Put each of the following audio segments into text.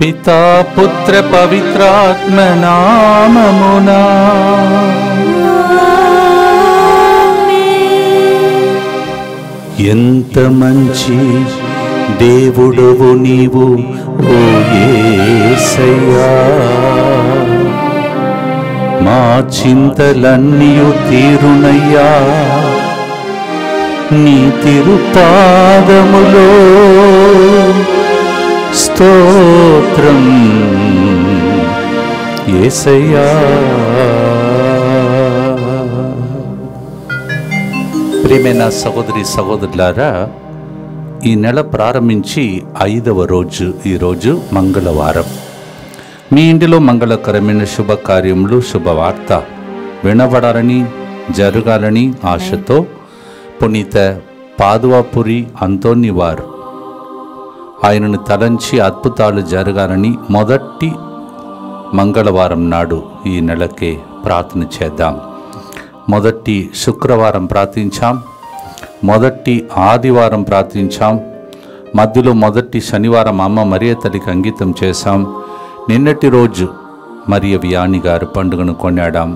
పితా పుత్ర పవిత్రాత్మ నామమునా. ఎంత మంచి దేవుడవు నీవు ఓ యేసయ్యా, మా చింతలన్నీయు తీరునయ్యా నీ తిరుపాదములో. స్తోత్రం యేసయ్యా. ప్రియమైన సహోదరి సహోదరులారా, ఈ నెల ప్రారంభించి 5వ రోజు. ఈరోజు మంగళవారం. మీ ఇంటిలో మంగళకరమైన శుభకార్యములు, శుభవార్త వినబడాలని, జరగాలని ఆశతో పునీత పాదువాపురి అంతోని వారు ఆయనను తలంచి అద్భుతాలు జరగాలని మొదటి మంగళవారం నాడు ఈ నెలకే ప్రార్థన చేద్దాం. మొదటి శుక్రవారం ప్రార్థించాం, మొదటి ఆదివారం ప్రార్థించాం, మధ్యలో మొదటి శనివారం అమ్మ మరియ తల్లికి అంకితం చేశాం. నిన్నటి రోజు మరియ వియాని గారు పండుగను కొన్నాడాం.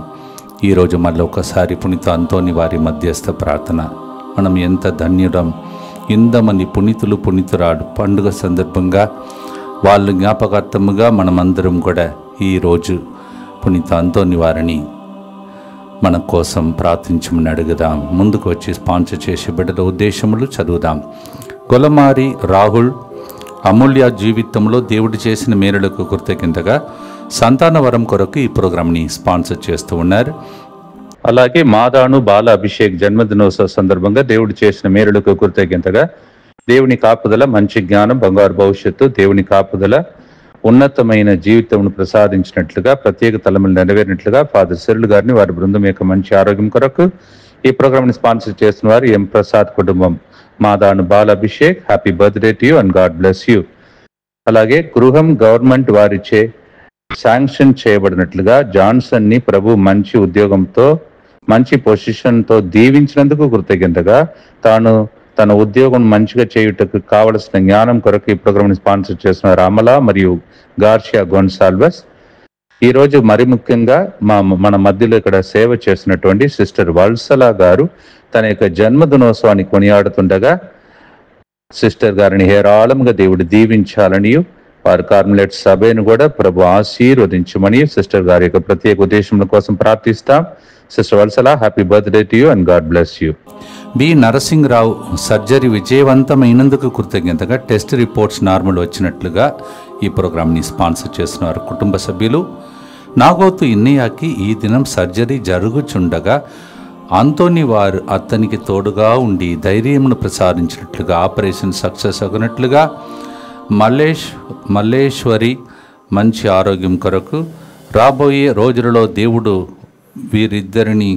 ఈరోజు మళ్ళీ ఒకసారి పునీత అంతోని వారి మధ్యస్థ ప్రార్థన. మనం ఎంత ధన్యుడం! ఇంతమంది పునీతులు పునీతురాడు పండుగ సందర్భంగా వాళ్ళు జ్ఞాపకార్థముగా మనమందరం కూడా ఈరోజు పునీత అంతోని వారిని మన కోసం ప్రార్థించమని అడుగుదాం. ముందుకు వచ్చి స్పాన్సర్ చేసే బిడ్డల ఉద్దేశములు చదువుదాం. గొలమారి రాహుల్ అమూల్య జీవితంలో దేవుడు చేసిన మేలులకు కృతజ్ఞతగా సంతాన వరం కొరకు ఈ ప్రోగ్రాంని స్పాన్సర్ చేస్తూ ఉన్నారు. అలాగే మాదాను బాల అభిషేక్ జన్మదినోత్సవ సందర్భంగా దేవుడు చేసిన మేలులకు కృతజ్ఞతగా దేవుని కాపుదల, మంచి జ్ఞానం, బంగారు భవిష్యత్తు, దేవుని కాపుదల, ఉన్నతమైన జీవితంను ప్రసాదించినట్లుగా, ప్రత్యేక తలములు నెరవేరినట్లుగా ఫాదర్ సిరిల్ గారిని వారి బృందం యొక్క మంచి ఆరోగ్యం కొరకు ఈ ప్రోగ్రామ్ని స్పాన్సర్ చేస్తున్న వారు ఎం ప్రసాద్ కుటుంబం. మాదాను Bala Abhishek, happy birthday to you and God bless you. అలాగే గృహం గవర్నమెంట్ వారిచే శాంక్షన్ చేయబడినట్లుగా జాన్సన్ ని ప్రభు మంచి ఉద్యోగంతో, మంచి పొజిషన్తో దీవించినందుకు కృతజ్ఞతగా తన ఉద్యోగం మంచిగా చేయుటకు కావలసిన జ్ఞానం కొరకు ఈ ప్రోగ్రామ్ని స్పాన్సర్ చేస్తున్న రామలా మరియు గార్షియా గొన్సాల్వెస్. ఈరోజు మరి ముఖ్యంగా మన మధ్యలో ఇక్కడ సేవ చేస్తున్నటువంటి సిస్టర్ వల్సలా గారు తన యొక్క జన్మదినోత్సవాన్ని కొనియాడుతుండగా సిస్టర్ గారిని హేరాళంగా దేవుడు దీవించాలని, వారి కార్మిలేట్ సభను కూడా ప్రభు ఆశీర్వదించమని సిస్టర్ గారి యొక్క ప్రత్యేక ఉద్దేశం కోసం ప్రార్థిస్తాం. Sister Valsala, happy birthday to you and God bless you. B Narasimharao surgery విజయవంతమైనందుకు కృతజ్ఞతగా టెస్ట్ రిపోర్ట్స్ నార్మల్ వచ్చినట్లుగా ఈ ప్రోగ్రామ్ని స్పాన్సర్ చేస్తున్నారు కుటుంబ సభ్యులు. నాగోతు ఇన్నయ్యకి ఈ దినం సర్జరీ జరుగుచుండగా అంతోని వారు అతనికి తోడుగా ఉండి ధైర్యమును ప్రసాదించినట్లుగా, ఆపరేషన్ సక్సెస్ అగినట్లుగా, మల్లేశ్వరి మంచి ఆరోగ్యం కొరకు రాబోయే రోజులలో దేవుడు వీరిద్దరిని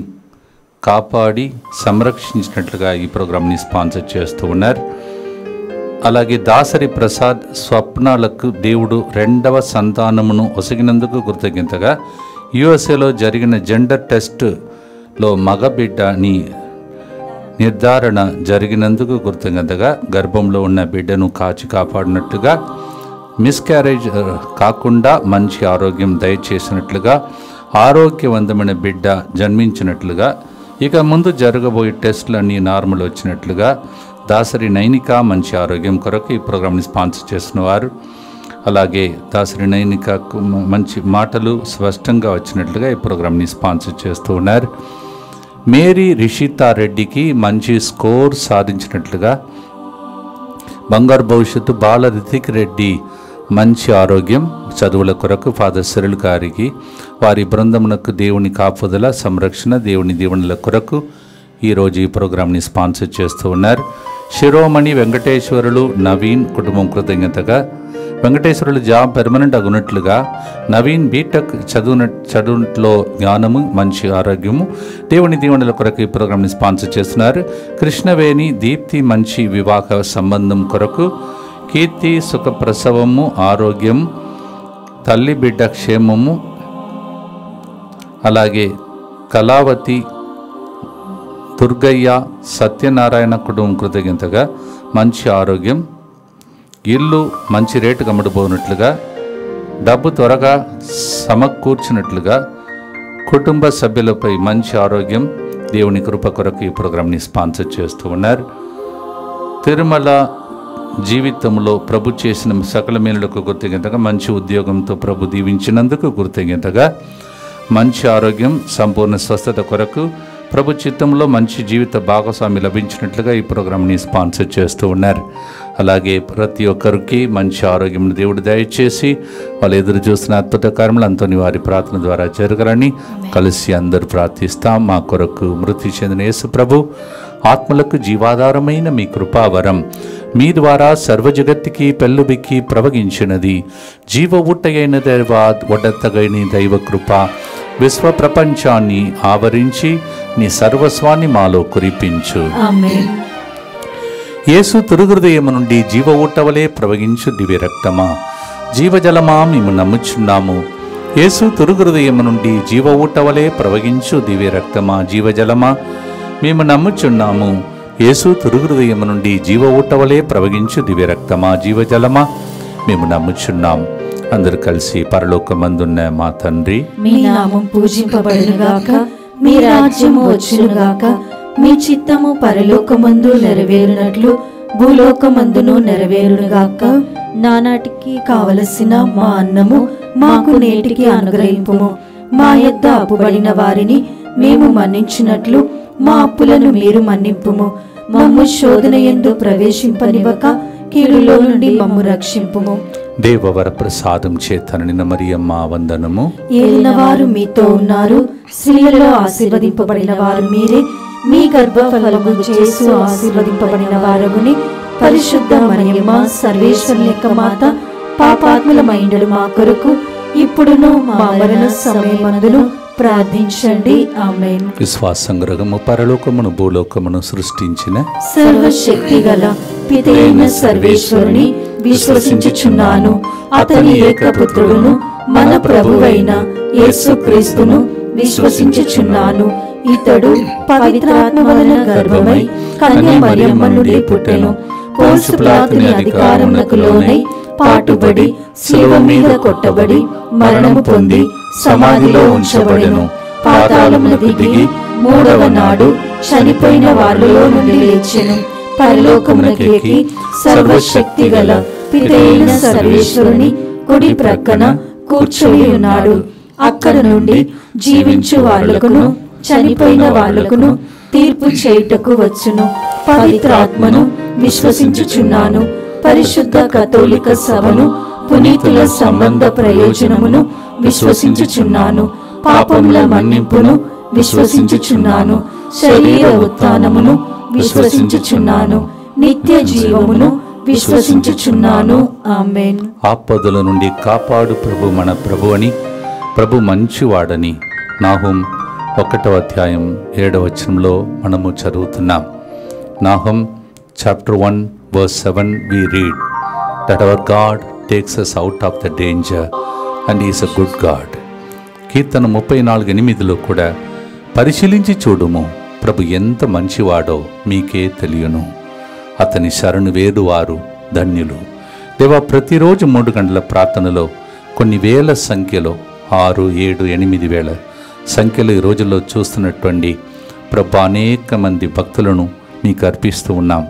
కాపాడి సంరక్షించినట్లుగా ఈ ప్రోగ్రామ్ని స్పాన్సర్ చేస్తూ ఉన్నారు. అలాగే దాసరి ప్రసాద్ స్వప్నాలకు దేవుడు 2వ సంతానమును ఒసగినందుకు కృతజ్ఞతగా, యుఎస్ఏలో జరిగిన జెండర్ టెస్ట్లో మగబిడ్డని నిర్ధారణ జరిగినందుకు కృతజ్ఞతగా, గర్భంలో ఉన్న బిడ్డను కాపాడినట్లుగా, మిస్క్యారేజ్ కాకుండా మంచి ఆరోగ్యం దయచేసినట్లుగా, ఆరోగ్యవంతమైన బిడ్డ జన్మించినట్లుగా, ఇక ముందు జరగబోయే టెస్టులన్నీ నార్మల్ వచ్చినట్లుగా, దాసరి నైనిక మంచి ఆరోగ్యం కొరకు ఈ ప్రోగ్రామ్ని స్పాన్సర్ చేస్తున్న వారు. అలాగే దాసరి నైనికకు మంచి మాటలు స్పష్టంగా వచ్చినట్లుగా ఈ ప్రోగ్రామ్ని స్పాన్సర్ చేస్తూ ఉన్నారు. మేరీ రిషితారెడ్డికి మంచి స్కోర్ సాధించినట్లుగా, బంగారు భవిష్యత్తు, బాల రితిక్ రెడ్డి మంచి ఆరోగ్యం, చదువుల కొరకు ఫాదర్ సిరిల్ గారికి వారి బృందమునకు దేవుని కాపుదల, సంరక్షణ, దేవుని దీవెనల కొరకు ఈరోజు ఈ ప్రోగ్రామ్ని స్పాన్సర్ చేస్తూ ఉన్నారు. శిరోమణి వెంకటేశ్వరులు నవీన్ కుటుంబం కృతజ్ఞతగా, వెంకటేశ్వరులు జాబ్ పెర్మనెంట్ అగునట్లుగా, నవీన్ బీటెక్ చదువులో జ్ఞానము, మంచి ఆరోగ్యము, దేవుని దీవెనల కొరకు ఈ ప్రోగ్రామ్ని స్పాన్సర్ చేస్తున్నారు. కృష్ణవేణి దీప్తి మంచి వివాహ సంబంధం కొరకు, కీర్తి సుఖ ప్రసవము, ఆరోగ్యం, తల్లి బిడ్డ క్షేమము, అలాగే కళావతి, దుర్గయ్య, సత్యనారాయణ కుటుంబం కృతజ్ఞతగా మంచి ఆరోగ్యం, ఇల్లు మంచి రేటు అమ్ముడుపోనట్లుగా, డబ్బు త్వరగా సమకూర్చినట్లుగా కుటుంబ సభ్యులపై మంచి ఆరోగ్యం దేవుని కృప కొరకు ఈ ప్రోగ్రాంని స్పాన్సర్ చేస్తూ ఉన్నారు. తిరుమల జీవితంలో ప్రభు చేసిన సకల మేలులకు కృతజ్ఞతగా, మంచి ఉద్యోగంతో ప్రభు దీవించినందుకు కృతజ్ఞతగా, మంచి ఆరోగ్యం, సంపూర్ణ స్వస్థత కొరకు ప్రభు చిత్తంలో మంచి జీవిత భాగస్వామి లభించినట్లుగా ఈ ప్రోగ్రాంని స్పాన్సర్ చేస్తూ ఉన్నారు. అలాగే ప్రతి ఒక్కరికి మంచి ఆరోగ్యం దేవుడు దయచేసి వాళ్ళు ఎదురు చూస్తున్న అద్భుత కార్యములు అంతని వారి ప్రార్థన ద్వారా జరగాలని కలిసి అందరూ ప్రార్థిస్తాం. మా కొరకు మృతి చెందిన యేసు ప్రభు ఆత్మలకు జీవాధారమైన మీ కృపావరం మీ ద్వారా సర్వజగత్తుకి పెళ్ళుబిక్కి ప్రవగించినది. జీవ ఊటయైన ఒడతగైన దైవ కృప విశ్వ ప్రపంచాన్ని ఆవరించి నీ సర్వస్వాన్ని మాలో కురిపించు. యేసు తిరుహృదయము నుండి జీవ ఊటవలే ప్రవగించు దివ్య రక్తమా, జీవజలమా మేము నమ్ముచున్నాము. యేసు తిరుహృదయము నుండి జీవ ఊటవలే ప్రవగించు దివ్య రక్తమా, జీవజలమా మేము నమ్ముచున్నాము. యేసు తిరుహృదయము నుండి జీవ ఊటవలే ప్రవగించు దివ్య రక్తమా, జీవజలమా మేము నమ్ముచున్నాం. అందరు కలిసి పరలోకమందున్న మా తండ్రి, మీ నామం పూజింపబడునుగాక, మీ రాజ్యము వచ్చునుగాక, మీ చిత్తము పరలోకమందు నెరవేరునట్లు భూలోకమందును నెరవేరునుగాక. నానాటికి కావలసిన మా అన్నము మాకు నేటికి అనుగ్రహింపుము. మా యొద్ద అప్పుబడిన వారిని మేము మన్నించినట్లు మా అప్పులను మీరు మన్నింపుము. మమ్ము శోధన యందు ప్రవేశింపనివ్వక కీడులో నుండి మమ్ము రక్షింపుము. దేవవర ప్రసాదం చేతననిన మరియమ్మ వందనము. ఏలినవారు మీతో ఉన్నారు, స్త్రీలలో ఆశీర్వదింపబడిన వారు మీరే. మీ గర్భఫలము యేసు ఆశీర్వదింపబడిన వారగుని. పరిశుద్ధ మరియమ్మ సర్వేశ్వరుని యొక్క మాత, పాపాత్ములమైండు మా కొరకు ఇప్పుడును మా మరణ సమయమందును ప్రార్థించండి. ఆమేన్. విశ్వాసంగ్రహము పరలోకమును భూలోకమును సృష్టించిన సర్వశక్తి గల పితైన సర్వేశ్వరుని విశ్వసించుచున్నాను. అతని ఏకపుత్రుడును మన ప్రభువైన యేసుక్రీస్తును విశ్వసించుచున్నాను. ఇతడు పవిత్రాత్మ వలన గర్భమై కన్య మరియమ్మ నుండి పుట్టెను. పోన్సు పిలాతుని అధికారమునకు లోనై పాటుబడి శిలువ మీద కొట్టబడి మరణము పొంది సమాధిలో ఉంచబడెను. పాతాళమునకు దిగి మూడవ నాడు చనిపోయిన వారిలో నుండి లేచెను. పరలోకమునకు ఎక్కి సర్వశక్తి గల పితైన సర్వేశ్వరుని కుడి ప్రక్కన కూర్చొని ఉన్నాడు. అక్కడ నుండి జీవించు వాళ్లకును చనిపోయిన వాళ్లకును తీర్పు చేయుటకు వచ్చును. పవిత్రాత్మను విశ్వసించుచున్నాను. పరిశుద్ధ కథోలిక సభను, పునీతుల సంబంధ ప్రయోజనమును విశ్వసించుచున్నాను. పాపముల మన్నింపును విశ్వసించుచున్నాను. శరీర ఉత్థానమును విశ్వసించుచున్నాను. నిత్య జీవమును విశ్వసించుచున్నాను. ఆమేన్. ఆపదల నుండి కాపాడు ప్రభు మన ప్రభు అని, ప్రభు మంచివాడని నాహుం 1వ అధ్యాయం 7వ వచనంలో మనము చదువుతున్నాం. నాహుం chapter 1 verse 7 we read that our God takes us out of the danger and he is a good God. కీర్తన 34:8లో కూడా పరిశీలించి చూడుము, ప్రభు ఎంత మంచివాడో మీకే తెలియను, అతని శరణు వేడువారు ధన్యులు. దేవా, ప్రతిరోజు 3 గంటల ప్రార్థనలో కొన్ని వేల సంఖ్యలో 6, 7, 8 వేల సంఖ్యలో ఈ రోజుల్లో చూస్తున్నటువంటి ప్రభు అనేక మంది భక్తులను మీకు అర్పిస్తూ ఉన్నాం.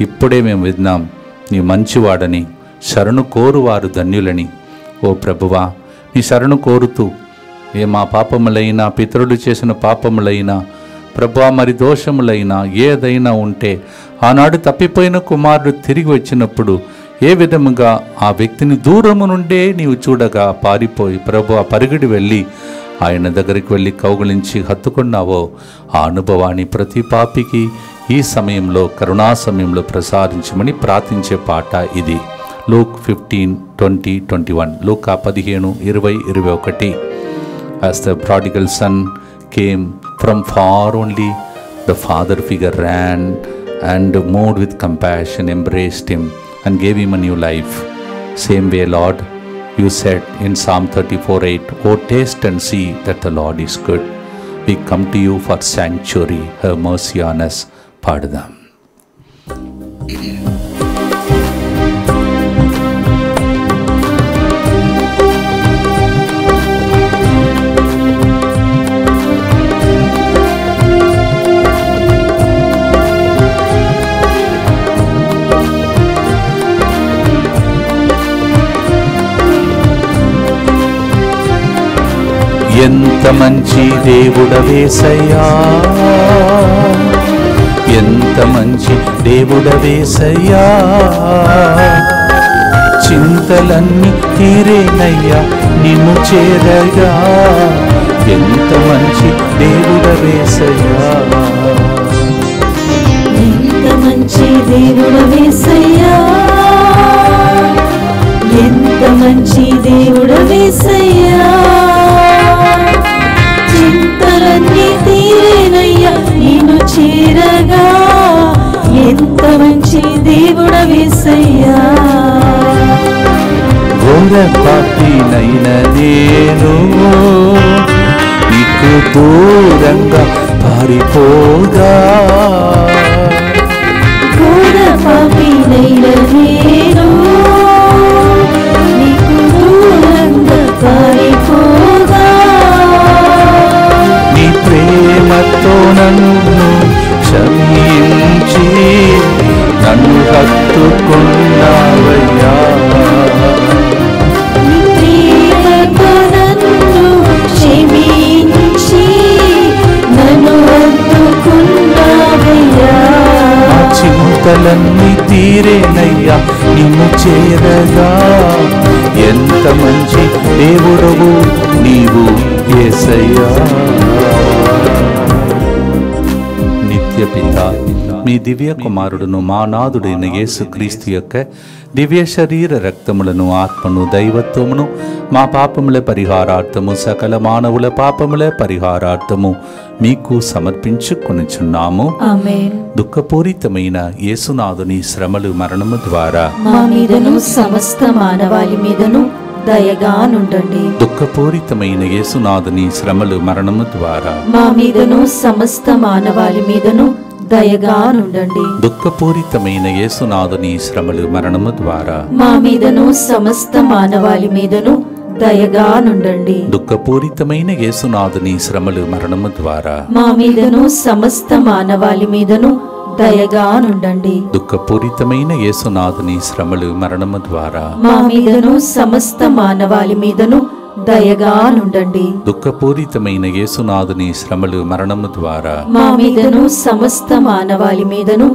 ఇప్పుడే మేము విన్నాం, నీ మంచివాడని, శరణు కోరువారు ధన్యులని. ఓ ప్రభువా, నీ శరణు కోరుతూ మా పాపములైనా, పితరులు చేసిన పాపములైనా, ప్రభువా మరి దోషములైనా ఏదైనా ఉంటే ఆనాడు తప్పిపోయిన కుమారుడు తిరిగి వచ్చినప్పుడు ఏ విధముగా ఆ వ్యక్తిని దూరము నుండే నీవు చూడగా పారిపోయి ప్రభువా పరిగెడి వెళ్ళి ఆయన దగ్గరికి వెళ్ళి కౌగిలించి హత్తుకున్నావో ఆ అనుభవాన్ని ప్రతి పాపికి ఈ సమయంలో, కరుణా సమయంలో ప్రసాదించమని ప్రార్థించే పాట ఇది. Luke 15:20-21, Luka 15:20-21. As the prodigal son came from far only, the father figure ran and moved with compassion, embraced him and gave him a new life. Same way, Lord, you said in Psalm 34:8, "Oh, taste and see that the Lord is good. We come to you for sanctuary, have mercy on us." పాడుదాం. ఎంత మంచి దేవుడవేసయ్యా, ఎంత మంచి దేవుడవేసయ్యా, చింతలన్నీ తీరేనయ్యా నిన్ను చేరగా, ఎంత మంచి దేవుడవేసయ్యా, ఎంత మంచి దేవుడవేసయ్యా, ఎంత మంచి దేవుడవేసయ్యా, చింతలన్నీ తీరేనయ్యా నిన్ను చేరగా, ఎంత మంచి దేవుడవేసయ్యా. ఘోర పాపినైన నేను నీకు దూరంగా పారిపోగా, ఘోర పాపినైన నేను నీకు దూరంగా పారిపోగా, నీ ప్రేమతో నన్ను క్షమించి నన్ను హత్తుకున్నావయ్యా, నీ ప్రేమతో నన్ను క్షమించి నన్ను హత్తుకున్నావయ్యా, ఆ చింతలన్నీ తీరేనయ్యా నిన్ను చేరగా, ఎంత మంచి దేవుడవు నీవు యేసయ్యా. నిత్యపిత మీ దివ్య కుమారుడును మా నాథుడైన యేసుక్రీస్తు యొక్క దివ్య శరీర రక్తములను ఆత్మను దైవత్వమును మా పాపముల పరిహారార్థము సకల మానవుల పాపముల పరిహారార్థము మీకు సమర్పించుకొనుచున్నాము. ఆమేన్. దుఃఖపూరితమైన యేసునాథుని శ్రమలు మరణము ద్వారా మా మీదను సమస్త మానవాళి మీదను దయగా నుండండి. దుఃఖపూరితమైన యేసునాథుని శ్రమలు మరణము ద్వారా మా మీదను సమస్త మానవాళి మీదను దయగా నుండండి. దుఃఖపూరితమైన యేసునాథుని శ్రమలు మరణము ద్వారా మా మీదను సమస్త మానవాళి మీదను దయగా నుండండి. దుఃఖపూరితమైన యేసునాథుని శ్రమలు మరణము ద్వారా మా మీదను సమస్త మానవాళి మీదను దయగా నుండండి. దుఃఖపూరితమైన యేసునాథుని శ్రమలు మరణము ద్వారా మా మీదను సమస్త మానవాళి మీదను దయగా నుండండి. దుఃఖపూరితమైన యేసునాథుని శ్రమలు మరణము ద్వారా మా మీదను సమస్త మానవాళి మీదను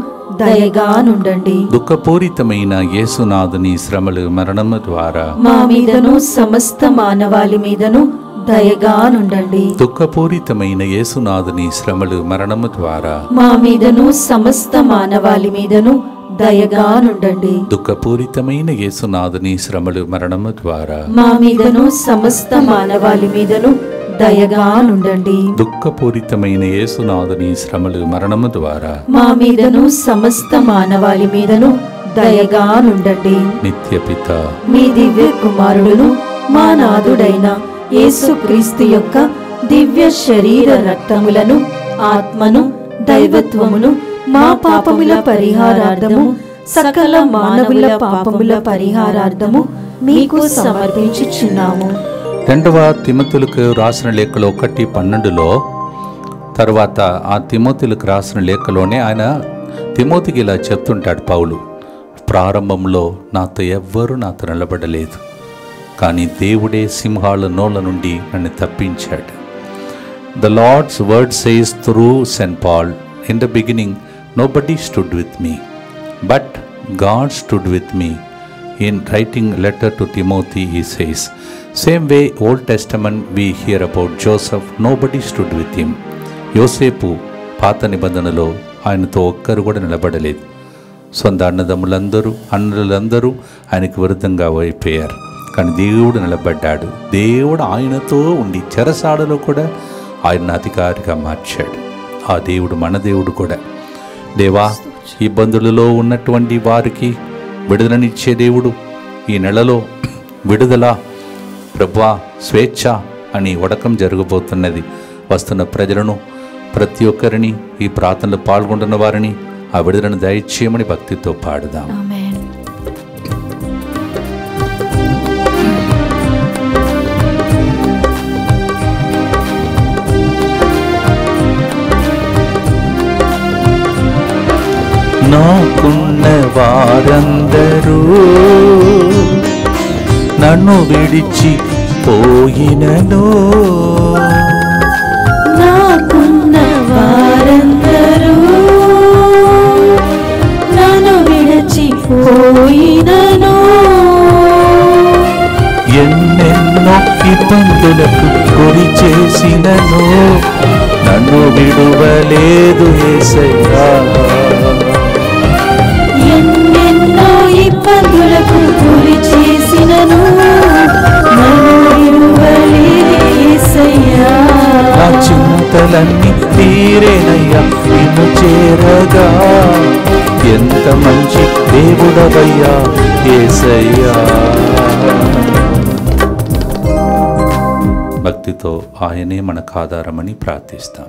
దయగా నుండండి. దుఃఖపూరితమైన యేసునాథుని శ్రమలు మరణము ద్వారా మా మీదను సమస్త మానవాళి మీదను దయగా నుండండి. దుఃఖపూరితమైన యేసునాథుని శ్రమలు మరణము ద్వారా మా మీదను సమస్త మానవాళి మీదను దయగా నుండండి. దుఃఖపూరితమైన యేసునాథుని శ్రమలు మరణము ద్వారా మా మీదను సమస్త మానవాళి మీదను దయగా నుండండి. దుఃఖపూరితమైన యేసునాథుని శ్రమలు మరణము ద్వారా మా మీదను సమస్త మానవాళి మీదను దయగా నుండండి. నిత్యపిత మీ దివ్య కుమారుడును మా నాథుడైన యేసుక్రీస్తు యొక్క దివ్య శరీర రక్తములను ఆత్మను దైవత్వమును మా పాపముల పరిహారార్థము సకల మానవుల పాపముల పరిహారార్థము మీకు సమర్పించుచున్నాము. 2వ తిమోతిలకు రాసిన లేఖలో 1:12 తర్వాత ఆ తిమోతిలకు రాసిన లేఖలోనే ఆయన తిమోతికి ఇలా చెప్తుంటాడు పౌలు, ప్రారంభంలో నాతో నిలబడలేదు, కానీ దేవుడే సింహాల నోళ్ళ నుండి నన్ను తప్పించాడు. The Lord's word says through St. Paul, in the beginning nobody stood with me, but God stood with me. In writing letter to Timothy, he says, same way Old Testament we hear about Joseph, nobody stood with him. యోసేపు పాత నిబంధనలో ఆయనతో ఒక్కరు కూడా నిలబడలేదు. సొంత అన్నలందరూ ఆయనకు విరుద్ధంగా అయిపోయారు, కానీ దేవుడు నిలబడ్డాడు. దేవుడు ఆయనతో ఉండి చెరసాడలో కూడా ఆయన అధికారిగా మార్చాడు. ఆ దేవుడు మన దేవుడు కూడా. దేవా, ఇబ్బందులలో ఉన్నటువంటి వారికి విడుదలనిచ్చే దేవుడు, ఈ నెలలో విడుదల ప్రభువా స్వేచ్ఛ అని వడకం జరగబోతున్నది. వస్తున్న ప్రజలను ప్రతి ఒక్కరిని ఈ ప్రార్థనలో పాల్గొంటున్న వారిని ఆ విడుదలను దయచేయమని భక్తితో పాడుదాం. నాకున్న వారందరూ నన్ను విడిచి పోయినను, చేసినను నన్ను విడువలేదు యేసయ్యా. ఎన్నెన్నో ఇబ్బందులకు గురి చేసినను నన్ను విడువలేదు యేసయ్యా. నా చింతలన్నీ తీరేనయ్యా నిన్ను చేరగా, ఎంత మంచి దేవుడవయ్యా యేసయ్యా. భక్తితో ఆయనే మనకు ఆధారమని ప్రార్థిస్తాం.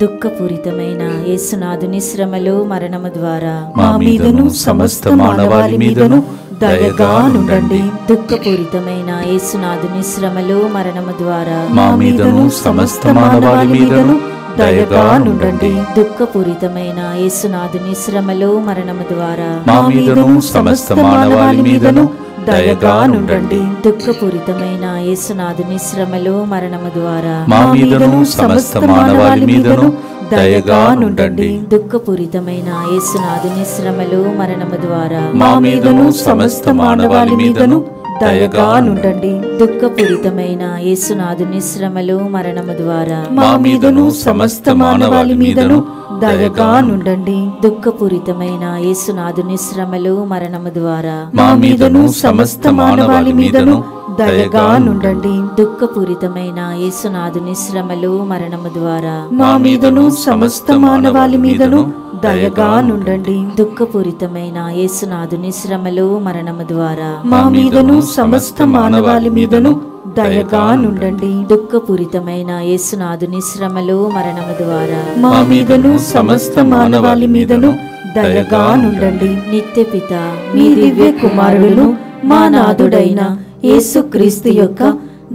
దుఃఖపూరితమైన యేసునాథుని శ్రమలు మరణము ద్వారా మా మీదను సమస్త మానవాళి మీదను దయగా నుండండి. దుఃఖపూరితమైన యేసునాథుని శ్రమలు మరణము ద్వారా మా మీదను సమస్త మానవాళి మీదను దయగా నుండండి. దుఃఖపూరితమైన యేసునాథుని శ్రమలు మరణము ద్వారా మా మీదను సమస్త మానవాళి మీదను దయగా నుండండి. దుఃఖపూరితమైన యేసునాథుని శ్రమలు మరణము ద్వారా మా మీదను సమస్త మానవాళి మీదను దయగా నుండండి. దుఃఖపూరితమైన యేసునాథుని శ్రమలు మరణము ద్వారా మా మీదను సమస్త మానవాళి మీదను దయగా నుండండి. దుఃఖపూరితమైన యేసునాథుని శ్రమలు మరణము ద్వారా మా మీదను సమస్త మానవాళి మీదను దయగా నుండండి. దుఃఖపూరితమైన యేసునాథుని శ్రమలు మరణము ద్వారా మా మీదను సమస్త మానవాళి మీదను దయగా నుండండి. దుఃఖపూరితమైన యేసునాథుని శ్రమలు మరణము ద్వారా మా మీదను సమస్త మానవాళి మీదను దయగా నుండండి. దుఃఖపూరితమైన యేసునాథుని శ్రమలు మరణము ద్వారా మా మీదను సమస్త మానవాళి మీదను దయగా నుండండి. దుఃఖపూరితమైన యేసునాథుని శ్రమలు మరణము ద్వారా మా మీదను సమస్త మానవాళి మీదను దయగా నుండండి. నిత్య పిత మీ దివ్య కుమారుడును మా నాథుడైన యేసుక్రీస్తు యొక్క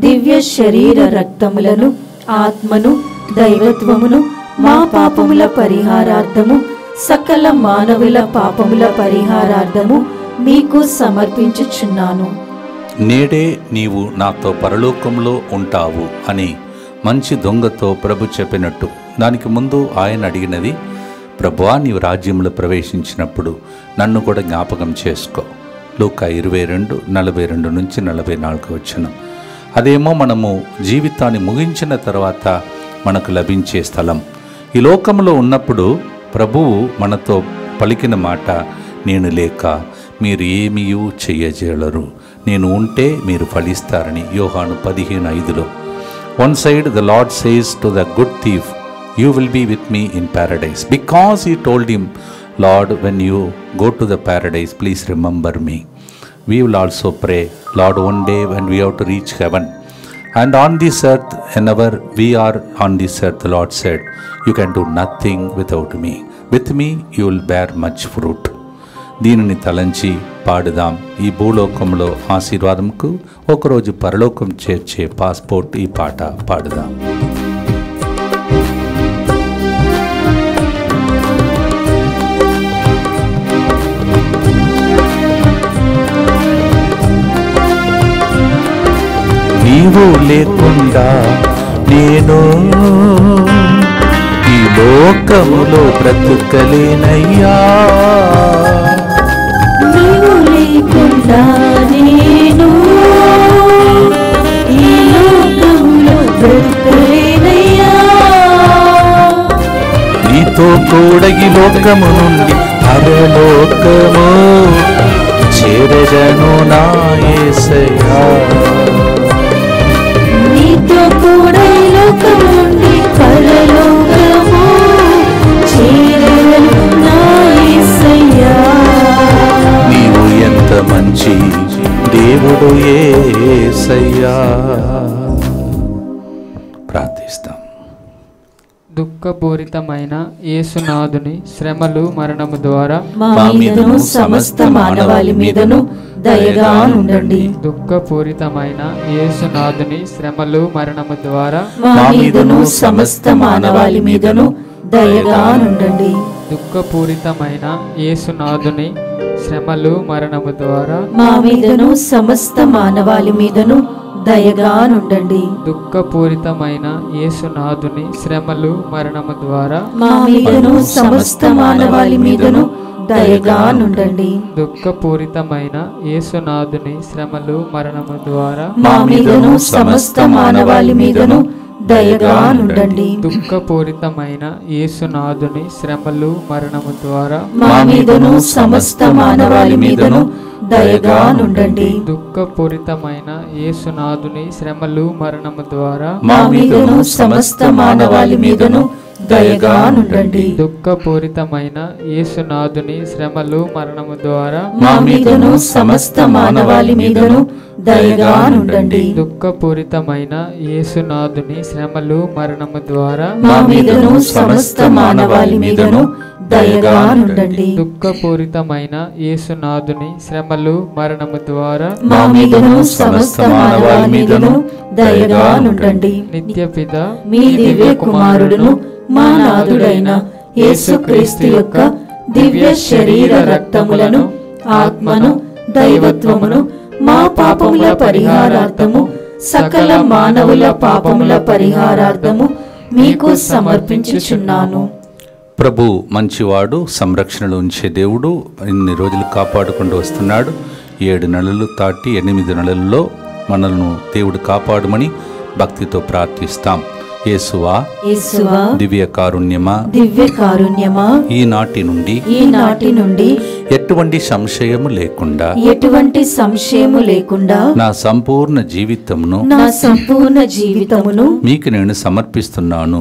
దివ్య శరీర రక్తములను ఆత్మను దైవత్వమును మా పాపముల పరిహారార్థము సకల మానవుల పాపముల పరిహారార్థము మీకు సమర్పించుచున్నాను. నేడే నీవు నాతో పరలోకంలో ఉంటావు అని మంచి దొంగతో ప్రభు చెప్పినట్టు, దానికి ముందు ఆయన అడిగినది, ప్రభువా నీవు రాజ్యంలో ప్రవేశించినప్పుడు నన్ను కూడా జ్ఞాపకం చేసుకో. లూకా 22:42 నుంచి 44 వచనం. అదేమో మనము జీవితాన్ని ముగించిన తర్వాత మనకు లభించే స్థలం. ఈ లోకంలో ఉన్నప్పుడు ప్రభువు మనతో పలికిన మాట, నేను లేక మీరు ఏమీయూ చెయ్యజేయలేరు, నేను ఉంటే మీరు ఫలిస్తారని. యోహాను 15:5. One side the lord says to the good thief, you will be with me in paradise, because he told him, Lord, when you go to the paradise, please remember me. We will also pray, Lord, one day when we have to reach heaven. And on this earth, whenever we are on this earth, the Lord said, you can do nothing without me. With me, you will bear much fruit. దీనిని తలంచి పాడుదాం. ఈ భూలోకంలో ఆశీర్వాదంకు ఒకరోజు పరలోకం చేర్చే passport ఈ పాట పాడుదాం. నీవు లేకుండా నేను ఈ లోకములో బ్రతుకలేనయ్యా, నీవు లేకుండా నేను ఈ లోకములో బ్రతుకలేనయ్యా. నీతో కూడా ఈ లోకము నుండి పరలోకము చేరజను నా యేసయ్యా. నీతో కూడా ఈ లోకము నుండి పరలోకము చేరను నా యేసయ్యా. నీవు ఎంత మంచి దేవుడు యేసయ్యా. ప్రార్థిస్తాం. దుఃఖపూరితమైన యేసునాథుని శ్రమలు మరణము ద్వారా మా మీదను సమస్త మానవాళి మీదను దయగా నుండండి. దుఃఖపూరితమైన యేసునాథుని శ్రమలు మరణము ద్వారా మా మీదను సమస్త మానవాళి మీదను దయగా నుండండి. దుఃఖపూరితమైన యేసునాథుని శ్రమలు మరణము ద్వారా మా మీదను సమస్త మానవాళి మీదను దయగా నుండండి. దుఃఖపూరితమైన యేసునాథుని శ్రమలు మరణము ద్వారా మా మీదను సమస్త మానవాళి మీదను దయగా నుండండి. దుఃఖపూరితమైన యేసునాథుని శ్రమలు మరణము ద్వారా మా మీదను సమస్త మానవాళి మీదను దయగా నుండండి. దుఃఖపూరితమైన యేసునాథుని శ్రమలు మరణము ద్వారా మా మీదను సమస్త మానవాళి మీదను దయగా నుండండి. దుఃఖపూరితమైన యేసునాథుని శ్రమలు మరణము ద్వారా మా మీదను సమస్త మానవాళి మీదను దయగా నుండండి. దుఃఖపూరితమైన యేసునాథుని శ్రమలు మరణము ద్వారా మా మీదను సమస్త మానవాళి మీదను దయగా నుండండి. దుఃఖపూరితమైన యేసునాథుని శ్రమలు మరణము ద్వారా మా మీదను సమస్త మానవాళి మీదను దయగా నుండండి. దుఃఖపూరితమైన యేసునాథుని శ్రమలు మరణము ద్వారా మా మీదను సమస్త మానవాళి మీదను దయగా నుండండి. నిత్యపిత మీ దివ్య కుమారుడును మా నాథుడైన యేసుక్రీస్తు యొక్క దివ్య శరీర రక్తములను, ఆత్మను, దైవత్వమును మా పాపముల పరిహారార్థము, సకల మానవుల పాపముల పరిహారార్థము మీకు సమర్పించుచున్నాను. ప్రభు మంచివాడు, సంరక్షణలో ఉంచే దేవుడు. ఇన్ని రోజులు కాపాడుకుంటూ వస్తున్నాడు. 7 నెలలు దాటి 8 నెలల్లో మనల్ని దేవుడు కాపాడమని భక్తితో ప్రార్థిస్తాం. యేసువా, యేసువా, దివ్య కారుణ్యమా, దివ్య కారుణ్యమా, ఈనాటి నుండి ఎటువంటి సంశయము లేకుండా నా సంపూర్ణ జీవితమును మీకు నేను సమర్పిస్తున్నాను.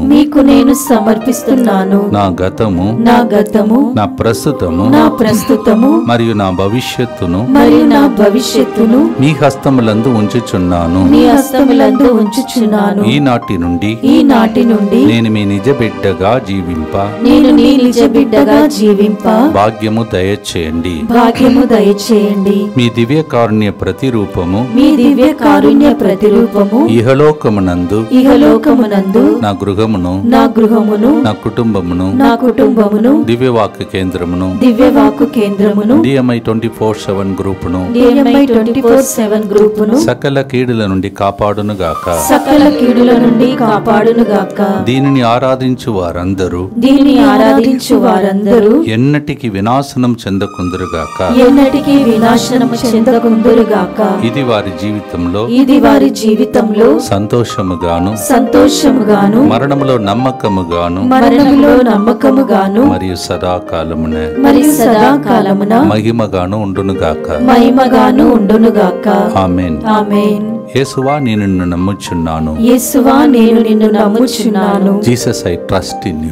నా గతము, నా ప్రస్తుతము మరియు నా భవిష్యత్తును మీ హస్తములందు ఉంచుచున్నాను. ఈనాటి నుండి నేను మీ నిజ బిడ్డగా జీవింప భాగ్యము దయచేయండి. మీ దివ్య కారుణ్య ప్రతిరూపము ఇహలోకమునందు నా గృహమును నా కుటుంబమును దివ్యవాక్య కేంద్రమును DMI 24/7 గ్రూపును సకల కీడుల నుండి కాపాడునుగాక. దీనిని ఆరాధించు వారందరూ ఎన్నటికి వినాశనం చెందకుందురుగాక. ఇది వారి జీవితంలో సంతోషముగాను మరణములో నమ్మకముగాను మరియు సదాకాలమున మహిమగాను ఉండునుగాక. ఆమేన్. యేసువా, నేను నిన్ను నమ్ముచున్నాను. Jesus, I trust in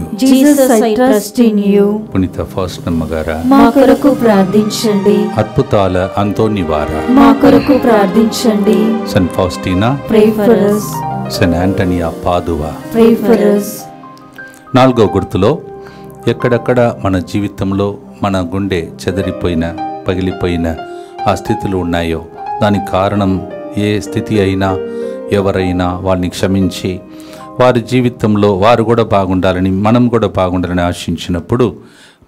you. పునీత ఫాస్టినమ్మ గారా, మా కొరకు ప్రార్థించండి. అద్భుతాల అంతోనివారా, మా కొరకు ప్రార్థించండి. Saint Faustina, pray for us. Saint Antonia Padua, pray for us. 4వ గుర్తులో ఎక్కడెక్కడ మన జీవితంలో మన గుండె చెదిరిపోయిన, పగిలిపోయిన ఆ స్థితులు ఉన్నాయో దానికి కారణం ఏ స్థితి అయినా, ఎవరైనా వాళ్ళని క్షమించి వారి జీవితంలో వారు కూడా బాగుండాలని, మనం కూడా బాగుండాలని ఆశించినప్పుడు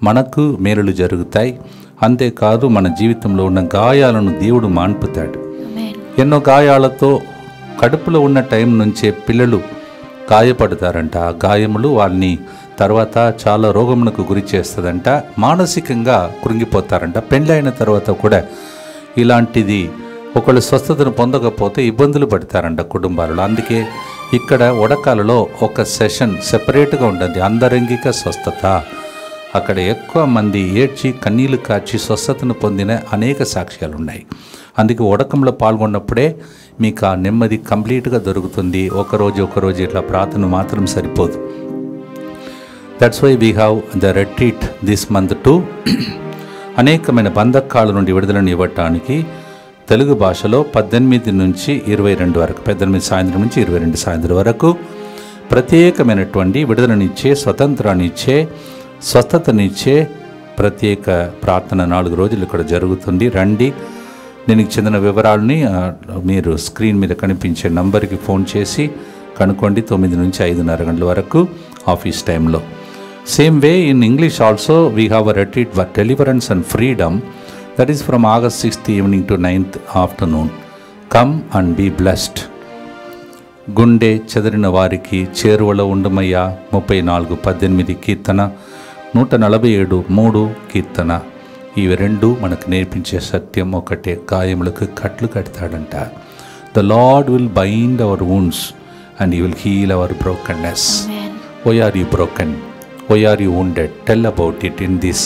మనకు మేలులు జరుగుతాయి. అంతేకాదు మన జీవితంలో ఉన్న గాయాలను దేవుడు మాన్పుతాడు. ఎన్నో గాయాలతో కడుపులో ఉన్న టైం నుంచే పిల్లలు గాయపడతారంట. ఆ గాయములు వాళ్ళని తర్వాత చాలా రోగమునకు గురి చేస్తుందంట. మానసికంగా కృంగిపోతారంట. పెళ్ళైన తర్వాత కూడా ఇలాంటిది ఒకళ్ళు స్వస్థతను పొందకపోతే ఇబ్బందులు పడతారంట కుటుంబాలలో. అందుకే ఇక్కడ ఉడకాలలో ఒక సెషన్ సెపరేట్గా ఉంటుంది, అంతరంగిక స్వస్థత. అక్కడ ఎక్కువ మంది ఏడ్చి కన్నీళ్లు కాచి స్వస్థతను పొందిన అనేక సాక్ష్యాలు ఉన్నాయి. అందుకే ఉడకంలో పాల్గొన్నప్పుడే మీకు ఆ నెమ్మది కంప్లీట్గా దొరుకుతుంది. ఒకరోజు ఇట్లా ప్రార్థన మాత్రం సరిపోదు. That's why we have the retreat this month to అనేకమైన బంధకాల నుండి విడుదలను ఇవ్వటానికి తెలుగు భాషలో 18 నుంచి 22 వరకు, 18 సాయంత్రం నుంచి 22 సాయంత్రం వరకు ప్రత్యేకమైనటువంటి విడుదలనిచ్చే, స్వతంత్రాన్నిచ్చే, స్వస్థతనిచ్చే ప్రత్యేక ప్రార్థన 4 రోజులు ఇక్కడ జరుగుతుంది. రండి. దీనికి చెందిన వివరాలని మీరు స్క్రీన్ మీద కనిపించే నంబర్కి ఫోన్ చేసి కనుక్కోండి. 9 నుంచి 5:30 గంటల వరకు ఆఫీస్ టైంలో. Same way in English also we have a retreat for deliverance and freedom. That is from August 6th evening to 9th afternoon. Come and be blessed. గుండె చెదరిన వారికి చేరువలో ఉండమయ్యా 34:18 కీర్తన, 147:3 కీర్తన. ఇవి 2 మనకు నేర్పించే సత్యం ఒకటే. గాయములకు కట్లు కడతాడంట. The Lord will bind our wounds and He will heal our brokenness. Amen. Why are you broken? Why are you wounded? Tell about it in this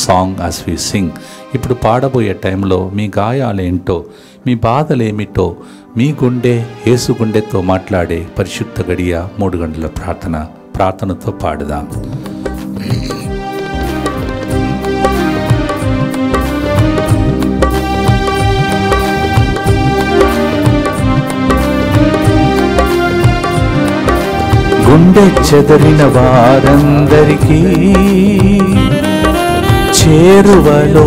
song as we sing. ఇప్పుడు పాడబోయే టైంలో మీ గాయాలేంటో, మీ బాధలేమిటో, మీ గుండె యేసు గుండెతో మాట్లాడే పరిశుద్ధ గడియ 3 గంటల ప్రార్థనతో పాడుదాం. గుండె చెదరిన వారందరికీ చేరువలో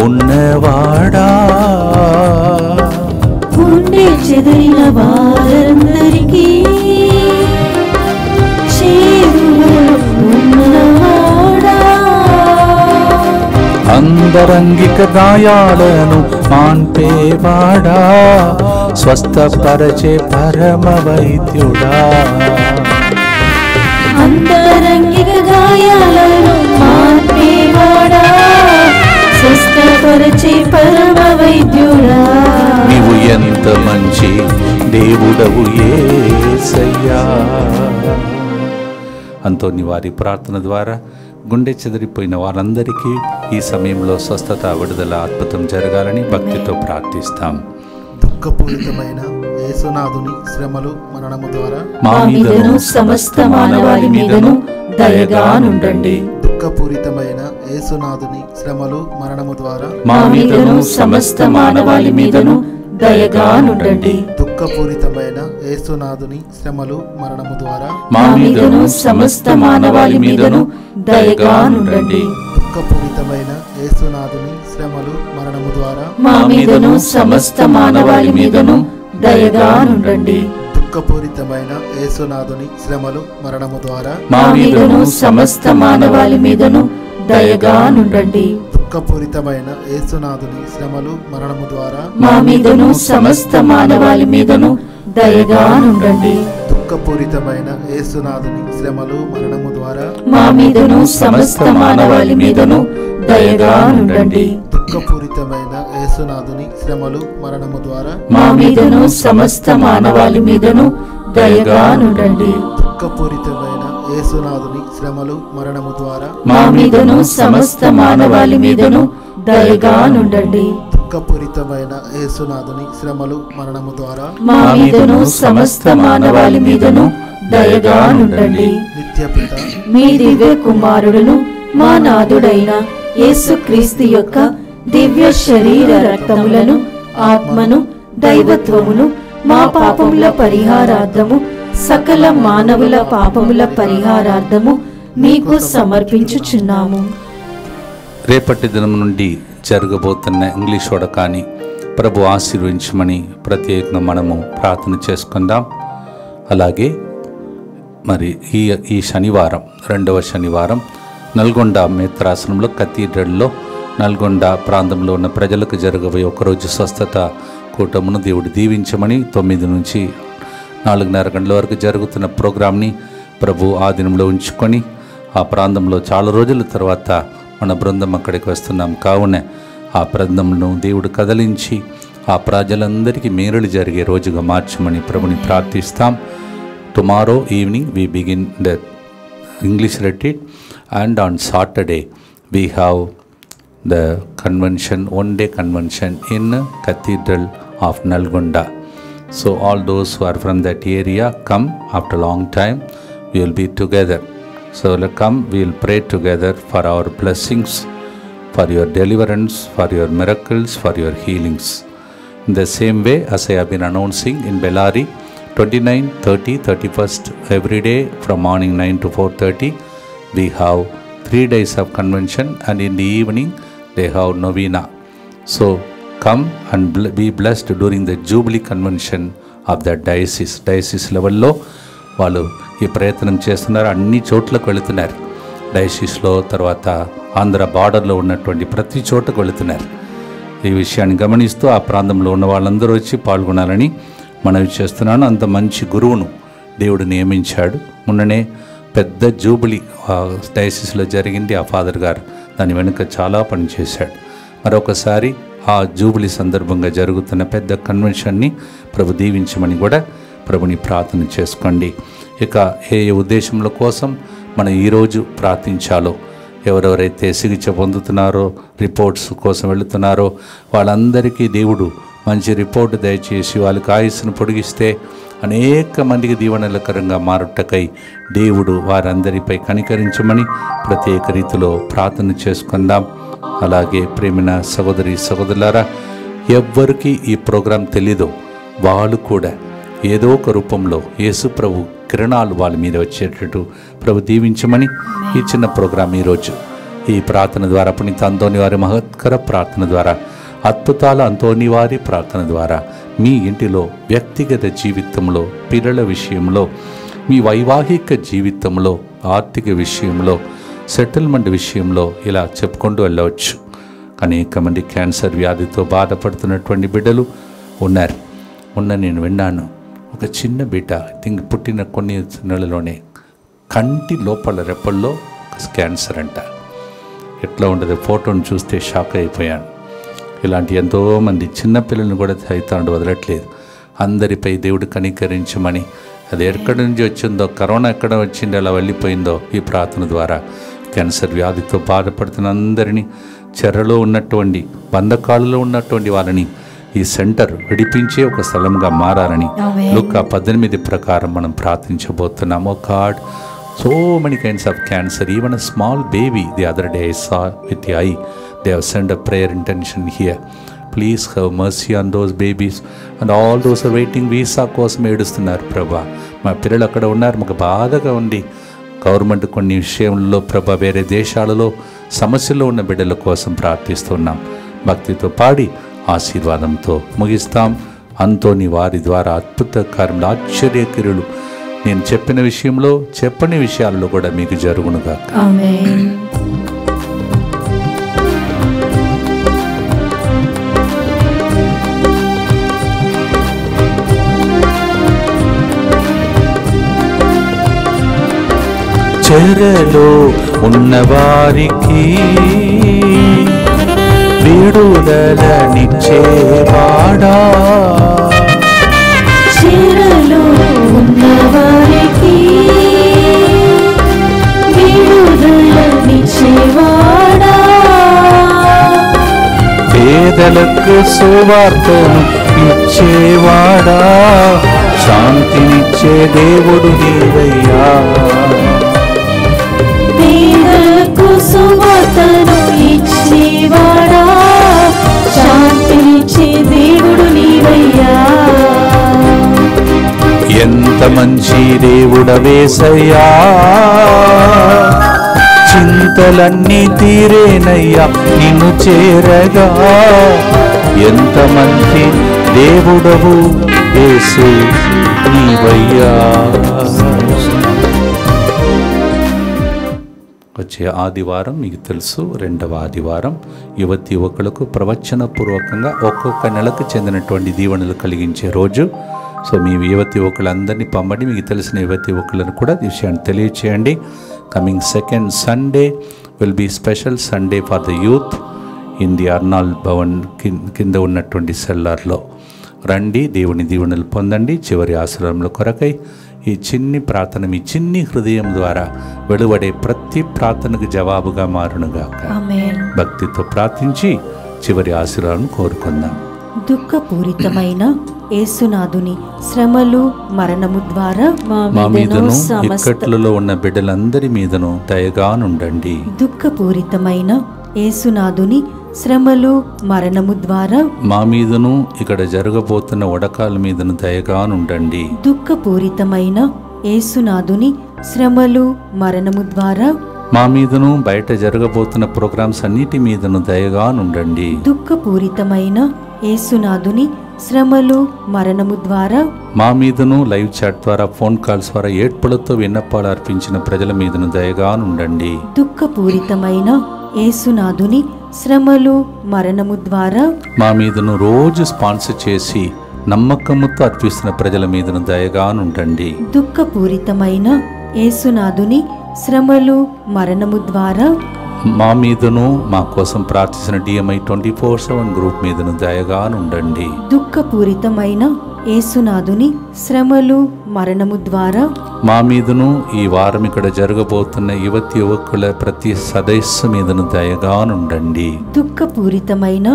ఉన్నవాడా, గుండె చెదరిన వారందరికీ చేరువలో ఉన్నవాడా, అందరంగిక గాయాలను మాన్పేవాడా, స్వస్థపరచే పరమ వైద్యుడా, అంతరంగిక గాయాలను మాన్పేవాడా, స్వస్థపరచే పరమ వైద్యుడా. నీవు ఎంత మంచి దేవుడవు యేసయ్యా. అంతోని వారి ప్రార్థన ద్వారా గుండె చెదిరిపోయిన వారందరికీ ఈ సమయంలో స్వస్థత, విడుదల, అద్భుతం జరగాలని భక్తితో ప్రార్థిస్తాం. దుఃఖపూరితమైన యేసునాథుని శ్రమలు మరణము ద్వారా మా మీదను సమస్త మానవాళి మీదను దయగా నుండండి. దుఃఖపూరితమైన యేసునాథుని శ్రమలు మరణము ద్వారా మా మీదను సమస్త మానవాళి మీదను దయగా నుండండి. దుఃఖపూరితమైన యేసునాథుని శ్రమలు మరణము ద్వారా మా మీదను సమస్త మానవాళి మీదను దయగా నుండండి. దుఃఖపూరితమైన యేసునాథుని శ్రమలు మరణము ద్వారా మా మీదను సమస్త మానవాళి మీదను దయగా నుండండి. దుఃఖపూరితమైన యేసునాథుని శ్రమలు మరణము ద్వారా మా మీదను సమస్త మానవాళి మీదను దయగా నుండండి. దుఃఖపూరితమైన యేసునాథుని శ్రమలు మరణము ద్వారా మా మీదను సమస్త మానవాళి మీదను దయగా నుండండి. దుఃఖపూరితమైన యేసునాథుని శ్రమలు మరణము ద్వారా మా మీదను సమస్త మానవాళి మీదను దయగా నుండండి. దుఃఖపూరితమైన యేసునాథుని శ్రమలు మరణము ద్వారా మా మీదను సమస్త మానవాళి మీదను దయగా నుండండి. దుఃఖపూరితమైన యేసునాథుని శ్రమలు మరణము ద్వారా మా మీదను సమస్త మానవాళి మీదను దయగా నుండండి. దుఃఖపూరితమైన యేసునాథుని శ్రమలు మరణము ద్వారా మా మీదను సమస్త మానవాళి మీదను దయగా నుండండి. నిత్యపిత మీ దివ్య కుమారుడును మా నాథుడైన యేసుక్రీస్తు యొక్క దివ్య శరీర రక్తములను, ఆత్మను, దైవత్వమును మా పాపముల పరిహారార్థము, సకల మానవుల పాపముల పరిహారార్థము మీకు సమర్పించుచున్నాము. రేపటి దినం నుండి జరగబోతున్న ఇంగ్లీష్ వడకాని ప్రభు ఆశీర్వించమని ప్రత్యేకంగా మనము ప్రార్థన చేసుకుందాం. అలాగే మరి ఈ శనివారం, 2వ శనివారం నల్గొండ మేత్రాసనంలో కథీడ్రల్లో నల్గొండ ప్రాంతంలో ఉన్న ప్రజలకు జరగబోయే ఒకరోజు స్వస్థత కూటమును దేవుడు దీవించమని 9 నుంచి 4:30 గంటల వరకు జరుగుతున్న ప్రోగ్రాంని ప్రభు ఆధీనంలో ఉంచుకొని ఆ ప్రాంతంలో చాలా రోజుల తర్వాత మన బృందం అక్కడికి వస్తున్నాం. కావున ఆ బృందంను దేవుడు కదిలించి ఆ ప్రజలందరికీ మేలులు జరిగే రోజుగా మార్చమని ప్రభుని ప్రార్థిస్తాం. Tomorrow evening we begin the English retreat, and on Saturday we have the convention, one-day convention in Cathedral of Nalgonda. So all those who are from that area come. After a long time we will be together. So come, we will pray together for our blessings, for your deliverance, for your miracles, for your healings. In the same way as I have been announcing in Bellary, 29, 30, 31st every day from morning 9 to 4:30 we have 3 days of convention, and in the evening they have novena. So come and be blessed during the Jubilee convention of that diocese level లో వాళ్ళు ఈ ప్రయత్నం చేస్తున్నారు. అన్ని చోట్లకు వెళుతున్నారు. డయాసిస్లో, తర్వాత ఆంధ్ర బార్డర్లో ఉన్నటువంటి ప్రతి చోటకు వెళుతున్నారు. ఈ విషయాన్ని గమనిస్తూ ఆ ప్రాంతంలో ఉన్న వాళ్ళందరూ వచ్చి పాల్గొనాలని మనవి చేస్తున్నాను. అంత మంచి గురువును దేవుడు నియమించాడు. మొన్ననే పెద్ద జూబిలీ డయాసిస్లో జరిగింది. ఆ ఫాదర్ గారు దాని వెనుక చాలా పనిచేశాడు. మరొకసారి ఆ జూబిలీ సందర్భంగా జరుగుతున్న పెద్ద కన్వెన్షన్ని ప్రభు దీవించమని కూడా ప్రభుని ప్రార్థన చేసుకోండి. ఇక ఏ ఉద్దేశముల కోసం మనం ఈరోజు ప్రార్థించాలో, ఎవరెవరైతే చికిత్స పొందుతున్నారో, రిపోర్ట్స్ కోసం వెళుతున్నారో వాళ్ళందరికీ దేవుడు మంచి రిపోర్ట్ దయచేసి వాళ్ళకి ఆయుస్సును పొడిగిస్తే అనేక మందికి దీవెనలకరంగా మారుటకై దేవుడు వారందరిపై కనికరించమని ప్రత్యేక రీతిలో ప్రార్థన చేసుకుందాం. అలాగే ప్రేమిన సహోదరి సహోదరులారా, ఎవ్వరికి ఈ ప్రోగ్రాం తెలీదో వాళ్ళు కూడా ఏదో ఒక రూపంలో యేసు ప్రభు కిరణాలు వాళ్ళ మీద వచ్చేటట్టు ప్రభు దీవించమని ఈ చిన్న ప్రోగ్రాం ఈరోజు ఈ ప్రార్థన ద్వారా, పునీత అంతోని వారి మహత్కర ప్రార్థన ద్వారా, అద్భుతాల అంతోని వారి ప్రార్థన ద్వారా మీ ఇంటిలో వ్యక్తిగత జీవితంలో, పిల్లల విషయంలో, మీ వైవాహిక జీవితంలో, ఆర్థిక విషయంలో, సెటిల్మెంట్ విషయంలో ఇలా చెప్పుకుంటూ వెళ్ళవచ్చు. అనేక మంది క్యాన్సర్ వ్యాధితో బాధపడుతున్నటువంటి బిడ్డలు ఉన్నారు. నేను విన్నాను, ఒక చిన్న బిడ్డ పుట్టిన కొన్ని నెలలోనే కంటి లోపల రెప్పల్లో క్యాన్సర్ అంట. ఎట్లా ఉంటుంది, ఫోటోను చూస్తే షాక్ అయిపోయాను. ఇలాంటి ఎంతోమంది చిన్నపిల్లలను కూడా సైతాన్ని వదలట్లేదు. అందరిపై దేవుడు కనికరించమని, అది ఎక్కడి నుంచి వచ్చిందో, కరోనా ఎక్కడ వచ్చిందో అలా వెళ్ళిపోయిందో ఈ ప్రార్థన ద్వారా క్యాన్సర్ వ్యాధితో బాధపడుతున్న అందరినీ, చెరలో ఉన్నటువంటి, బంధకాలలో ఉన్నటువంటి వాళ్ళని ఈ సెంటర్ విడిపించే ఒక స్థలంగా మారాలని లూకా 18 ప్రకారం మనం ప్రార్థించబోతున్నాము. God, so many kinds of cancer, even a small baby the other day I saw with the eye, they have sent a prayer intention here. Please have mercy on those babies and all those are waiting visa కోసం ఏడుస్తున్నారు. ప్రభా, మా పిల్లలు అక్కడ ఉన్నారు, మాకు బాధగా ఉంది. గవర్నమెంట్ కొన్ని విషయంలో ప్రభా వేరే దేశాలలో సమస్యలో ఉన్న బిడ్డల కోసం ప్రార్థిస్తున్నాం. భక్తితో పాడి ఆశీర్వాదంతో ముగిస్తాం. అంతోని వారి ద్వారా అద్భుత కార్యములు, ఆశ్చర్యక్రియలు నేను చెప్పిన విషయంలో, చెప్పని విషయాల్లో కూడా మీకు జరుగునుగా. ఆమేన్. చెరలో ఉన్నవారికి విడుదలనిచ్చేవాడా, చెరలో ఉన్నవారికి విడుదలనిచ్చేవాడా, పేదలకు సువార్తను ఇచ్చేవాడా, శాంతినిచ్చే దేవుడు నీవయ్యా. పేదలకు సువార్తను ఇచ్చేవాడా, శాంతినిచ్చే దేవుడు నీవయ్యా. ఎంత మంచి దేవుడవేసయ్యా, చింతలన్నీ తీరేనయ్యా నిన్ను చేరగా. ఎంత మంచి దేవుడవు యేసు నీవయ్యా. వచ్చే ఆదివారం మీకు తెలుసు, 2వ ఆదివారం యువతి యువకులకు ప్రవచనపూర్వకంగా ఒక్కొక్క నెలకు చెందినటువంటి దీవెనలు కలిగించే రోజు. సో మీ యువతి యువకులందరినీ పంపండి, మీకు తెలిసిన యువతి యువకులను కూడా ఈ విషయాన్ని తెలియచేయండి. Coming second Sunday will be special Sunday for the youth in the Arnal Bhavan కింద ఉన్నటువంటి సెల్లార్లో రండి. దేవుని దీవెనలు పొందండి. చివరి ఆశ్రమంలో కొరకై ఈ చిన్ని ప్రార్థన మీ చిన్ని హృదయం ద్వారా వెలువడే ప్రతి ప్రార్థనకు జవాబుగా మారునుగాక. ఆమేన్. భక్తితో ప్రార్థించి చివరి ఆశీర్వాదాలను కోరుకుందాం. దుఃఖపూరితమైన యేసునాథుని శ్రమలు మరణము ద్వారా మా మీదను ఇక్కట్లలో ఉన్న బిడ్డలందరి మీదను దయగా నుండండి. దుఃఖపూరితమైన యేసునాథుని శ్రమలు మరణము ద్వారా మా మీదను ఇక్కడ జరగబోతున్న వడకాల మీదను దయగా నుండండి. దుఃఖపూరితమైన యేసునాథుని శ్రమలు మరణము ద్వారా మా మీదను బయట జరగబోతున్న ప్రోగ్రామ్స్ అన్నిటి మీదను దయగా నుండండి. దుఃఖపూరితమైన యేసునాథుని శ్రమలు మరణము ద్వారా మా మీదను లైవ్ చాట్ ద్వారా, ఫోన్ కాల్స్ ద్వారా ఏడ్పులతో విన్నపాలు అర్పించిన ప్రజల మీదను దయగా నుండండి. దుఃఖపూరితమైన యేసునాథుని శ్రమలు మరణము ద్వారా మా మీదను రోజు స్పాన్సర్ చేసి నమ్మకముతో అర్పిస్తున్న ప్రజల మీదను దయగా నుండండి. దుఃఖపూరితమైన యేసునాథుని శ్రమలు మరణము ద్వారా మా మీదను మా కోసం ప్రార్థించిన DMI 24/7 గ్రూప్ మీదను దయగా నుండండి. దుఃఖపూరితమైన యేసునాథుని శ్రమలు మరణము ద్వారా మా మీదను ఈ వారం ఇక్కడ జరగబోతున్న యువతి యువకుల ప్రతి సదస్సు మీదను దయగానుండండి. దుఃఖపూరితమైన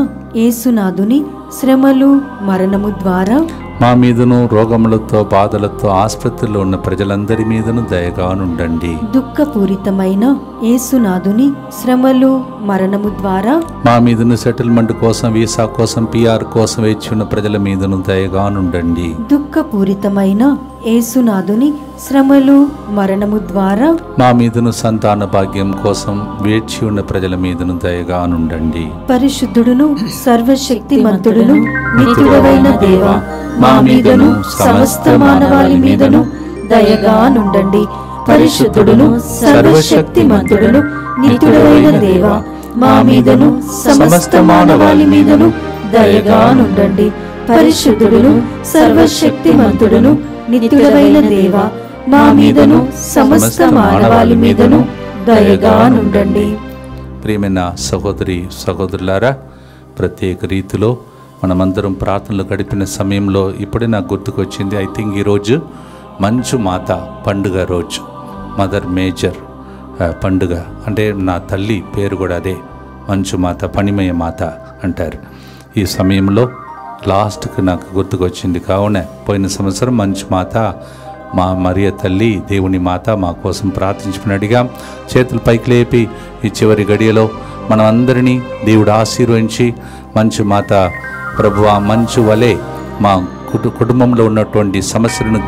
యేసునాథుని శ్రమలు మరణము ద్వారా మా మీదను రోగములతో బాధలతో ఆసుపత్రిలో ఉన్న ప్రజలందరి మీదను దయగానుండండి. దుఃఖపూరితమైన యేసునాథుని శ్రమలు మరణము ద్వారా మా మీదను సెటిల్మెంట్ కోసం, వీసా కోసం, పిఆర్ కోసం వేచి ఉన్న ప్రజల మీదను దయగానుండండి. దుఃఖపూరితమైన యేసునాథుని శ్రమలు మరణము ద్వారా మా మీదను సంతాన భాగ్యం కోసం వేచి ఉన్న ప్రజల మీదను దయగానుండండి. పరిశుద్ధుడును సర్వశక్తిమంతుడును నిత్యుడవైన దేవా, మా మీదను సమస్త మానవాళి మీదను దయగానుండండి. పరిశుద్ధుడును సర్వశక్తిమంతుడును నిత్యుడవైన దేవా, మా మీదను సమస్త మానవాళి మీదను దయగానుండండి. పరిశుద్ధుడును సర్వశక్తిమంతుడును నిత్యుడవైన దేవా, మా మీదను సమస్త మానవాళి మీదను దయగానుండండి. ప్రియమైన సహోదరి సహోదరులారా, ప్రత్యేక రీతిలో మనమందరం ప్రార్థనలు గడిపిన సమయంలో ఇప్పుడే నాకు గుర్తుకొచ్చింది. ఐ థింక్ ఈరోజు మంచు మాత పండుగ రోజు, మదర్ మేజర్ పండుగ. అంటే నా తల్లి పేరు కూడా అదే, మంచు మాత, పనిమయ మాత అంటారు. ఈ సమయంలో లాస్ట్కి నాకు గుర్తుకొచ్చింది. కావున పోయిన సంవత్సరం మంచు మాత, మా మరియ తల్లి, దేవుని మాత మా కోసం ప్రార్థించుకుని అడిగాం. చేతులు పైకి లేపి ఈ చివరి గడియలో మనం అందరినీ దేవుడు ఆశీర్వదించి, మంచు మాత ప్రభువా, మంచు వలె మా కుటుంబంలో ఉన్నటువంటి సమస్యలను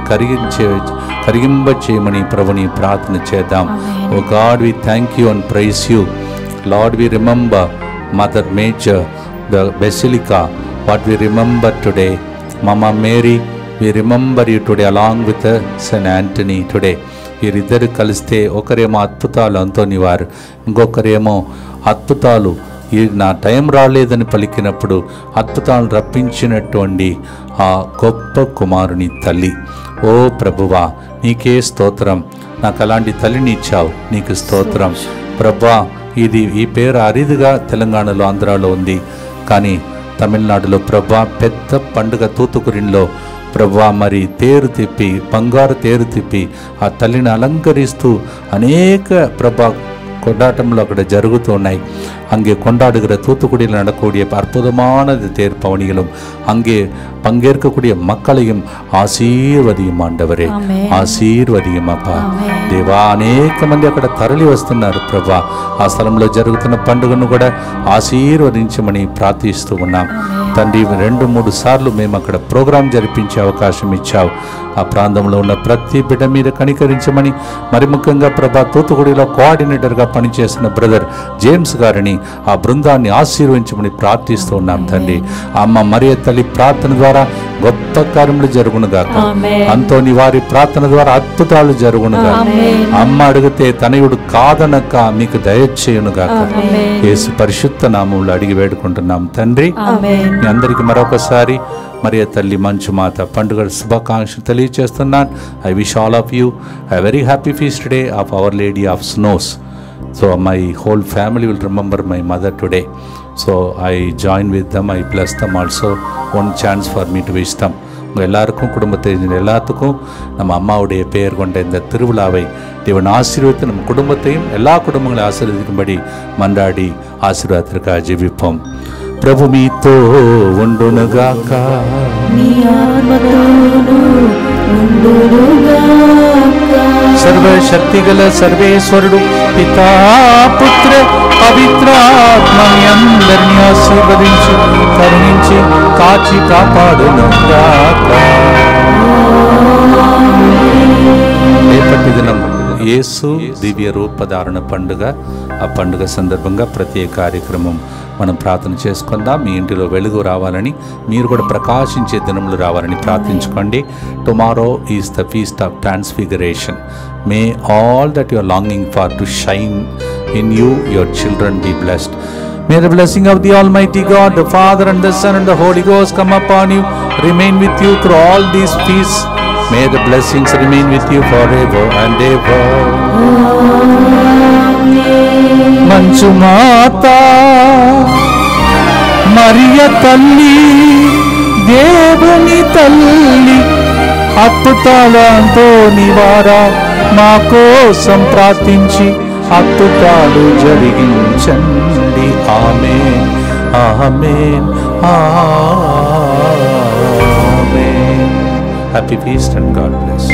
కరిగింప చేయమని ప్రభుని ప్రార్థన చేద్దాం. O God, we thank you and praise you. Lord, we remember mother major, the basilica, what we remember today. Mama Mary, we remember you today along with saint Antony today. వీరిద్దరు కలిస్తే ఒకరేమో అద్భుతాలు అంతోని వారు, ఇంకొకరేమో అద్భుతాలు ఈ నా టైం రాలేదని పలికినప్పుడు అద్భుతాలను రప్పించినటువంటి ఆ గొప్ప కుమారుని తల్లి. ఓ ప్రభువా, నీకే స్తోత్రం. నాకు అలాంటి తల్లిని ఇచ్చావు, నీకు స్తోత్రం ప్రభువా. ఈ పేరు అరిదుగా తెలంగాణలో, ఆంధ్రాలో ఉంది, కానీ తమిళనాడులో ప్రభువా పెద్ద పండుగ తూతుకురిలో ప్రభువా మరి తేరు తిప్పి, బంగారు తేరు తిప్పి ఆ తల్లిని అలంకరిస్తూ అనేక ప్రభా கொண்டாட்டங்கள் அக்கட ஜరుగుతున్నాయి. அங்கே கொண்டாடுகிற தூத்துக்குடியில் நடக்கக்கூடிய அற்புதமான தேர் பவனிகளும் அங்கே பங்கேற்கக்கூடிய மக்களையும் ఆశీర్వదియం ఆండవరే, ఆశీర్వదియం అప్పా. దేవా, అనేక మంది అక్కడ తరలి వస్తున్నారు ప్రభా. ఆ స్థలంలో జరుగుతున్న పండుగను కూడా ఆశీర్వదించమని ప్రార్థిస్తూ ఉన్నాం తండ్రి. 2-3 సార్లు మేము అక్కడ ప్రోగ్రాం జరిపించే అవకాశం ఇచ్చావు. ఆ ప్రాంతంలో ఉన్న ప్రతి బిడ్డ మీద కనికరించమని, మరి ముఖ్యంగా ప్రభా తూతుకుడిలో కోఆర్డినేటర్గా పనిచేసిన బ్రదర్ జేమ్స్ గారిని, ఆ బృందాన్ని ఆశీర్వదించమని ప్రార్థిస్తూ ఉన్నాం తండ్రి. అమ్మ మరియ తల్లి ప్రార్థన ద్వారా గొప్ప కార్యములు జరుగునుగాక. అంతోని వారి ప్రార్థన ద్వారా అద్భుతాలు జరుగునుగాక. అమ్మ అడిగితే తనయుడు కాదనక మీకు దయచేయునుగాక. యేసు పరిశుద్ధ నామములో అడిగి వేడుకుంటున్నాం తండ్రి. మీ అందరికీ మరొకసారి మరియ తల్లి మంచు మాత పండుగ శుభాకాంక్షలు తెలియజేస్తున్నాను. I wish all of you a very happy feast day of Our Lady of Snows. So my whole family will remember my mother today. So I join with them, I bless them also. One chance for me to wish them. எல்லாருக்கும் குடும்பத்தை எல்லாத்துக்கும் நம்ம அம்மாவுடைய பெயர் கொண்ட இந்த திருவிழாவை தேவன் ஆசீர்வதித்து நம் குடும்பத்தையும் எல்லா குடும்பங்களையும் ஆசீர்வதிக்கும்படி மன்றாடி ஆசீர்வாதத்திற்காக ஜெபிப்போம். ప్రభు మీతో ఉండునుగాక. సర్వశక్తిగల సర్వేశ్వరుడు పితా పుత్ర పవిత్రాత్మ అందరినీ ఆశీర్వదించి కరుణించి కాచి కాపాడునుగాక. రేపటి దినం యేసు దివ్య రూపధారణ పండుగ. ఆ పండుగ సందర్భంగా ప్రత్యేక కార్యక్రమం మనం ప్రార్థన చేసుకుందాం. మీ ఇంటిలో వెలుగు రావాలని, మీరు కూడా ప్రకాశించే దినములు రావాలని ప్రార్థించుకోండి. Tomorrow is the feast of transfiguration. May all that you are longing for to shine in you, your children be blessed. May the blessing of the Almighty God, the Father and the Son and the Holy Ghost come upon you, remain with you through all these feasts. May the blessings remain with you forever and ever. మంచు మాత మరియ తల్లి ప్రభుని తల్లి అద్భుతాలతో నివారా మా కోసం ప్రార్థించి అద్భుతాలు జరిగించండి. Amen amen amen. Happy feast and God bless.